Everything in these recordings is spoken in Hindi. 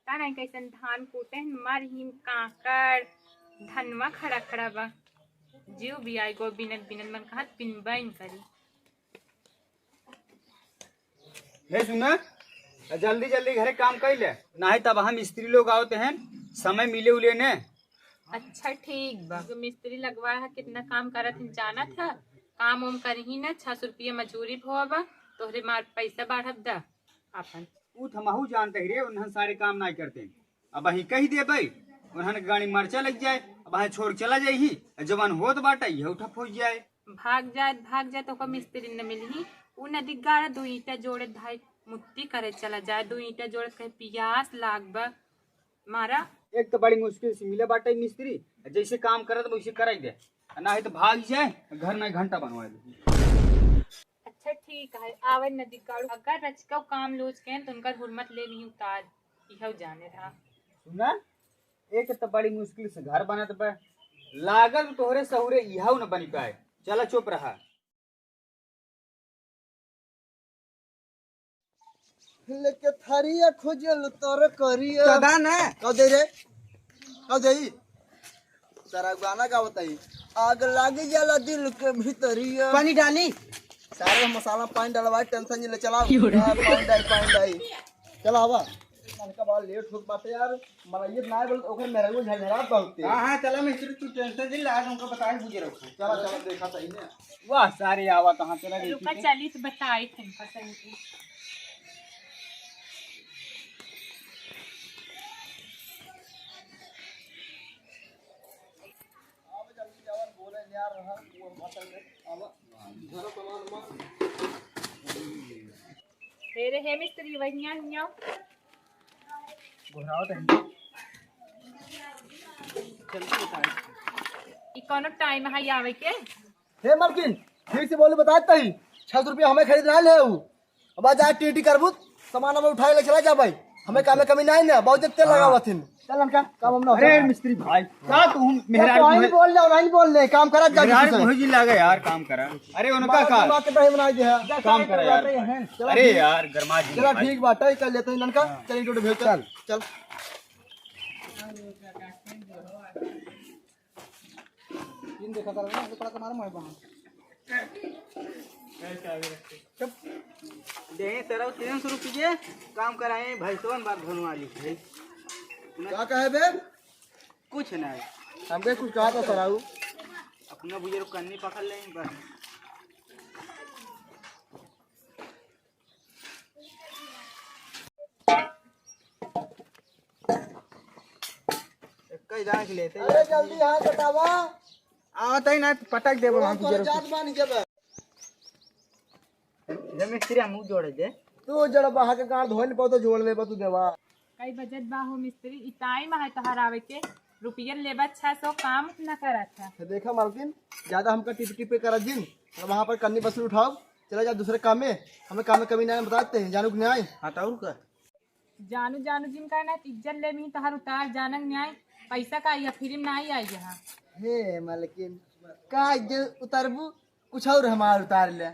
लगता नहीं कैसन धान कूटे मर हिम काकड़ धनवा खड़ा खड़ा बा जीव भी आई गो बिनत बिनत मन कहा पिनबैन करी। ले सुना जल्दी जल्दी घरे काम कर ले नहीं तब हम मिस्त्री लोग आवते हैं समय मिले उले ने। अच्छा ठीक बा तो मिस्त्री लगवाया है कितना काम करत है जाना था काम उम करही ना 600 रुपया मजूरी भोबा तोहरे मार पैसा बढ़ब दा अपन ऊ हमहू जानते ही रे उन्हन सारे काम नहीं करते अब अही कही दे भाई उन्हन गाड़ी मरचा लग जाए अब अही छोड़ चला जाए ही जवान होत बाटा ये ठप हो जाए भाग जाए तो को मिस्त्री न मिलही उ नदी गाड़ा 2 ईंटा जोड़े धाई मुट्ठी करे चला जाए 2 ईंटा जोड़े कहे पियास लागबा मारा। एक तो बड़ी मुश्किल से मिले बाटा मिस्त्री जैसे काम करत वैसे कराई दे ना है तो भाग जाए घर में घंटा बनवा दे। अच्छा ठीक है आवे नदी गाड़ू अगर रचका काम लूज के तो उनका हुरमत ले नहीं उतार यह जाने रहा। सुना एक तो बड़ी मुश्किल से घर बनत बा लागत तोहरे सहुरे यह न बनी पाए चला चुप रहा। लेके थरिया खोजल तोर करिया दादा ना कब दे रे कब देई सारा गाना का बताई आग लागी जाला दिल के भीतरिया पानी डाली सारे मसाला पानी डालवा टेंशन नहीं ले चला पानी डाई चला हवा का बाल लेट हो बात यार मला ये ना बोल ओकर मेरे को झगड़ा बहुते हां चला मिस्त्री तू टेंशन दिल आज हमको बताई बुझे रखो चला चला देखा सही ने वाह सारे आवा कहां चला गई रुका चली तो बताई थे पसंद की तेरे हे मिस्त्री वहिया हिया घोरावत है चलते बता ई कोनो टाइम है आवे के हे मलकिन ठीक से बोली बताता ही 600 रुपया हमें खरीदना ले अब आज टीटी करबू सामान हमें उठाए ले चला जा भाई हमें काम में कमी नहीं ना बहुत तेल लगा थी चल हमका काम हम ना अरे मिस्त्री भाई का तू मेहरान नहीं बोल ले नहीं बोल ले काम करा जा मेहरान मुझे लगा यार काम करा अरे उनका का बात पे बना दे काम करा यार अरे यार गरमा जी चला ठीक बात है कर लेते हैं लड़का चल इनको भेज चल चल इन देखा कर ना तो पड़ा मार मार बा दे तेरा 300 रुपये काम कराए भैंसवन बात धनवा ली है क्या कहे बे कुछ नहीं हमके कुछ कहा था सराऊ अपना बुजुर्ग कन्नी पकड़ लेंगे बस कई जान के लेते अरे जल्दी हाथ हटावा आवत है ना पटक देबो हम तोर जात बानी के बे जब मिस्त्री हम जोड़े दे तू जड़ बहा के गांड धोल पाओ तो जोड़ ले बा तू देवा कई बजट बाहो मिस्त्री ई टाइम है तोहर आवे के रुपया लेबा 600 काम न करा था देखा मालकिन ज्यादा हमका टिप टिप कर दिन वहां पर कन्नी बस उठाओ चला जा दूसरे काम में हमें काम में कमी नहीं बताते हैं जानू न्याय हटाऊ का जानू जिन का ना इज्जत ले मी तोहर उतार जानक न्याय पैसा का या फिल्म नहीं आई यहाँ हे मालकिन का इज्जत उतारबू कुछ और हमार उतार ले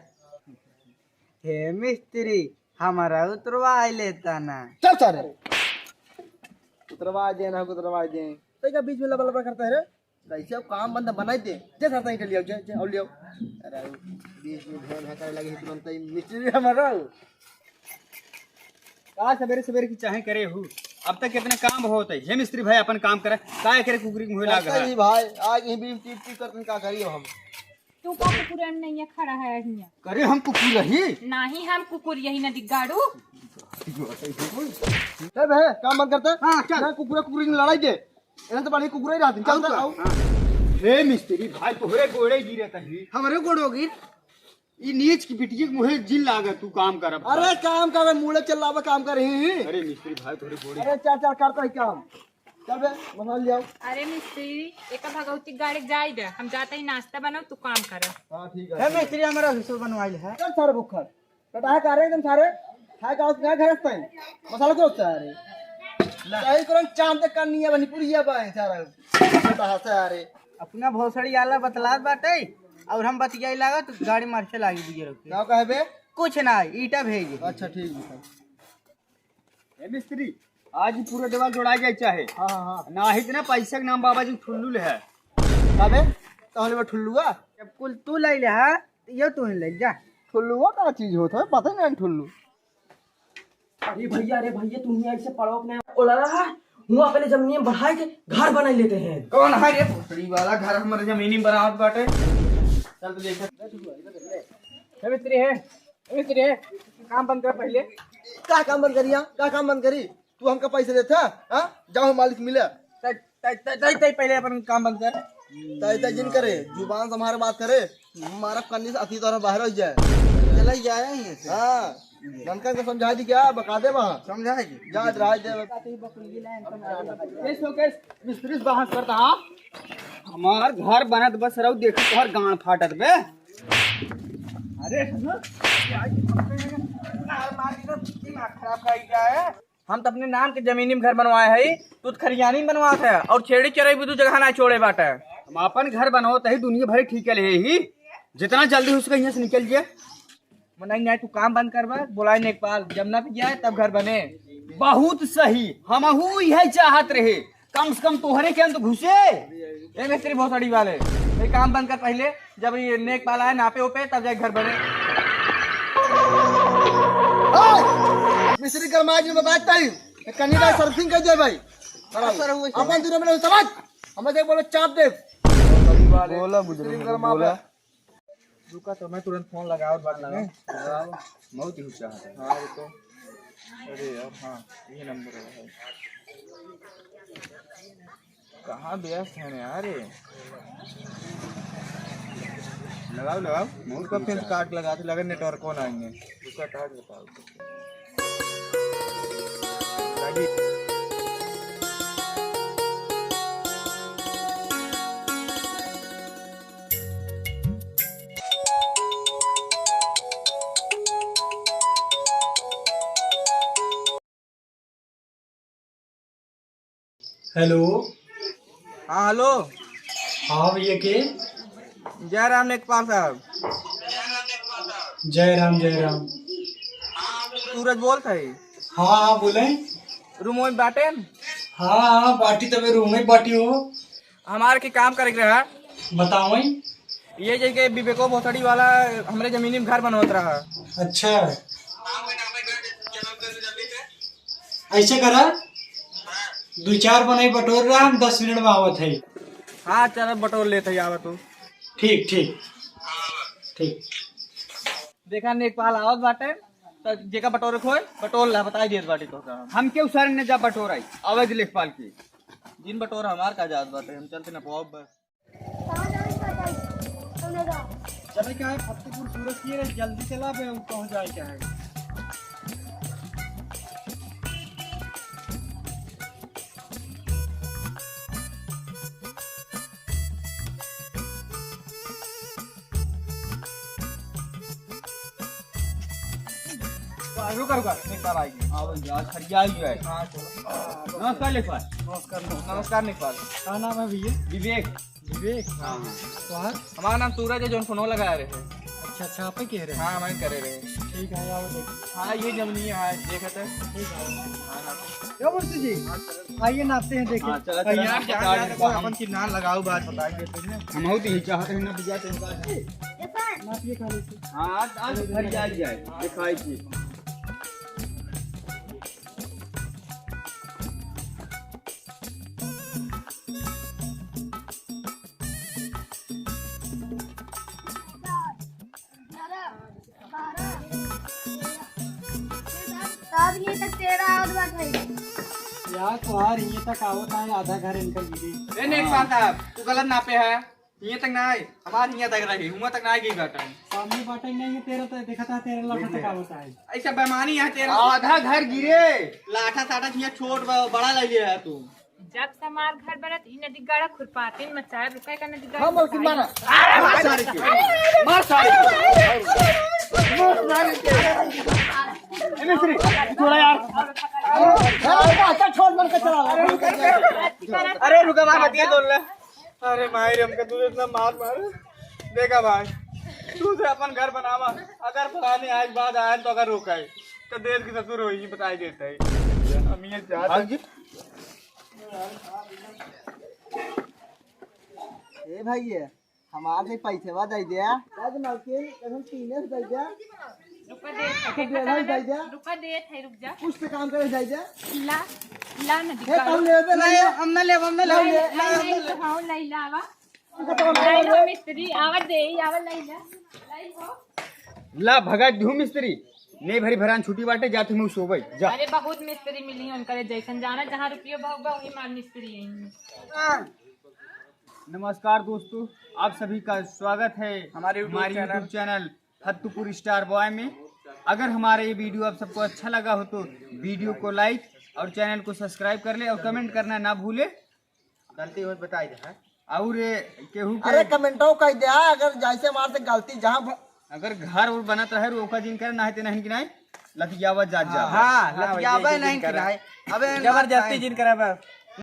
हे मिस्त्री हमारा उतरवा लेता ना चल सारे उतरवा दे ना उतरवा दे तो क्या बीच में लबा लबा करता है रे कैसे अब काम बंद बनाई दे जे करता है लियो जे और लियो अरे बीच में भेड़ हकार लगे तुरंत ही मिस्त्री हमारा का सवेरे सवेरे की चाहे करे हूँ अब तक कितने काम होते है मिस्त्री भाई अपन काम करे काय करे कुकरी में लागा ही भाई आज ही भी टिप टिप करते का करियो हम तू का कुकुर में नहीं खड़ा है यहाँ करे हम कुकुर रही नहीं हम कुकुर यही न दिगाड़ू ए बे काम बंद करता हां चल ना कुकुरा कुकुरी में लड़ाई दे एना तो बड़ी कुकुरा ही रहती चल तो आओ हे मिस्त्री भाई तोहरे गोड़े गिरे तही हमारे गोड़ होगी ई नीच की बिटिया के मुहे जिन लागा तू काम कर अरे काम कर मूले चल लावा काम कर रही अरे मिस्त्री भाई तोहरे गोड़े अरे चल चल करता है काम चल बे मसाला ले आओ अरे मिस्त्री एक भगवती गाड़ी जाई दे हम जाते ही नाश्ता बनाओ तू काम कर हां ठीक है हे मिस्त्री हमारा हिस्सा बनवाइल है चल सारे बुखर कटा है कर रहे एकदम सारे खाए का उसका घर पे मसाला को होता है अरे सही करो चांद तक करनी है बनी पूरी है भाई सारा कटा है अरे अपना भोसड़ी आला बतलात बाटे और हम बतियाई लागत गाड़ी मार्चे लागी बुझे रखे क्या कहे बे कुछ ना ईटा भेज अच्छा ठीक है ए मिस्त्री आज ही पूरा देवाल जोड़ा जाए चाहे हाँ हाँ ना ही ना पैसा के नाम बाबा जी ठुल्लू है। काबे तहले में ठुल्लुआ जब कुल तू ले ले हा ये तू ही ले जा। ठुल्लुआ का चीज होता है पता नहीं ठुल्लू। अरे भैया तुम ही ऐसे पढ़ो अपने ओला रहा हुआ अपने जमीन बढ़ाए के घर बना लेते हैं। कौन है रे भोसड़ी वाला घर हमारे जमीनी बनावट बाटे। चल तो देख मिस्त्री है काम बंद कर पहले। का काम बंद करिया का काम बंद करी तू हमका पैसे देता हाँ जाओ मालिक मिले तय पहले अपन काम बंद कर। तय जिन करे जुबान से हमारे बात करे हमारा कन्नी से अति तरह बाहर हो जाए चला जाए यहीं से। हाँ ननका को समझा दी क्या बका दे वहाँ समझाएगी जा राज दे मिस्त्री से बहस करता हाँ हमार घर बनत बस रहो देखो तोहर गांड फाटत बे। अरे खराब कर क्या है। हम तो अपने नाम के जमीनी में घर बनवाए है तू खरियानी में बनवा है और छेड़ी चराई भी तू जगह ना छोड़े बाटे। हम अपन घर बनाओ तही दुनिया भरी ठीक है ही जितना जल्दी उसका यहाँ से निकल जाए। नहीं तू काम बंद कर बोला नेपाल जब ना भी जाए तब घर बने। बहुत सही हमहू यही चाहत रहे कम से कम तोहरे के अंत घुसे। ए मिस्त्री बहुत अड़ी वाले ये काम बंद कर पहले जब ये नेपाल आए नापे उपे तब जाए घर बने। मिस्त्री कर्मा जी में बात टाइम कन्नी का सर्विसिंग कर दे भाई अपन दूर में समझ हमें देख बोलो चाप दे बोला बुजुर्ग बोला रुका तो मैं तुरंत फोन लगाओ बात लगाओ बहुत ही चाहत है। हाँ रुको अरे यार हाँ ये नंबर है कहाँ व्यस्त है यार ये लगाओ उसका फिर कार्ड लगाते लगे नेटवर्क कौन आएंगे उसका कार्ड बताओ लगी। हेलो हाँ हेलो हाँ भैया के जय राम नेकपाल साहब। जय राम सूरज बोल है हाँ हाँ बोले रूम में बाटे हाँ हाँ बाटी तबे रूम में बाटी हो हमारे के काम करे रहा बताओ ये जगह विवेको भोसड़ी वाला हमारे जमीनी में घर बनवत रहा। अच्छा ऐसे करा 2-4 बनाई बटोर रहा हम 10 मिनट में आवत है। हाँ चल बटोर लेते आवा तू। ठीक ठीक ठीक देखा नेपाल आवत बाटे तो जेका बटोर खोए बटोर ला बताई देत बाटी तो हम के उसार ने जा बटोर आई अवैध लेखपाल की जिन बटोर हमार का जात बाटे हम चलते ना पाओ बस। चले क्या है फतेहपुर सूरत की जल्दी चला पे पहुंच जाए क्या है। रुका नेपाल आएगी। हाँ भाई आज खरिया आई है। हाँ चलो नमस्कार लेखपाल। नमस्कार नेपाल। क्या नाम है भैया। विवेक विवेक हाँ तो हमारा नाम सूरज है जो फोनो लगाए रहे। अच्छा आप ही कह रहे हैं। हाँ हमारे करे रहे। ठीक है आओ देखो। हाँ ये जमनी है देखे थे। क्या बोलते जी आइए नापते हैं देखिए। हाँ चला यार जहाँ जहाँ अपन की नाम लगाओ बात बताएंगे तुमने। हम बहुत ही चाहते हैं ना भैया नापिए खाली से। हाँ आज खरिया आई जाए दिखाई थी। अब ये तक तेरा और बात है यार तुम्हार ये तक आवत है आधा घर इनका गिरी। ए नेपाल साहब तू गलत नापे है ये तक ना आए हमारे यहाँ तक रही हुआ तक ना आएगी घटा सामने बाटे नहीं है तेरा तो देखा था तेरा लाठा तक आवत है। ऐसा बेमानी है तेरा आधा घर गिरे लाठा साठा यहाँ छोट बड़ा ले लिया है तू। जब से हमार घर बनत ई नदी गाड़ा खुरपाती मचाए रुका का नदी गाड़ा। हाँ बोल कितना ना मार सारे के मार सारे के थोड़ा यार अच्छा छोड़ मन के चला अरे रुका मार मत ये बोल ले। अरे मायर हमका तू इतना मार देखा भाई तू से अपन घर बनावा अगर फलाने आज बाद आए तो अगर रोका है तो देश की ससुर हो ही बताई देता है। भाग जी। ए भाई हमारे से पैसे वा दे दिया आज मालकिन कसम पीने से दे दिया रुका दे रुका दे थे रुक जा कुछ पे काम करे दे दिया ला ला न हे दिखा कम ले पे नहीं हम ना ले नहीं तो हां लाई लावा लाई लो मिस्त्री आवा दे आवा लाई हो ला भगा धू मिस्त्री ने भरी भरान छुट्टी बाटे जाती मैं सोबई जा। अरे बहुत मिस्त्री मिली है उनका जैसन जाना जहाँ रुपये भाग वही मार मिस्त्री है। नमस्कार दोस्तों, आप सभी का स्वागत है हमारे YouTube channel Fattupur star boy में। अगर हमारा ये वीडियो आप सबको अच्छा लगा हो तो वीडियो को लाइक और चैनल को सब्सक्राइब कर ले और कमेंट करना ना भूले। गलती हो बताई दे और केहू अरे के कमेंटो कह दिया अगर जैसे हमारे से गलती जहाँ अगर घर और बनत रहे रोका दिन करे ना है नहीं कि नहीं लतियावत जात जा। हाँ लतियावे नहीं कि नहीं अबे जबरदस्ती जिन करे बस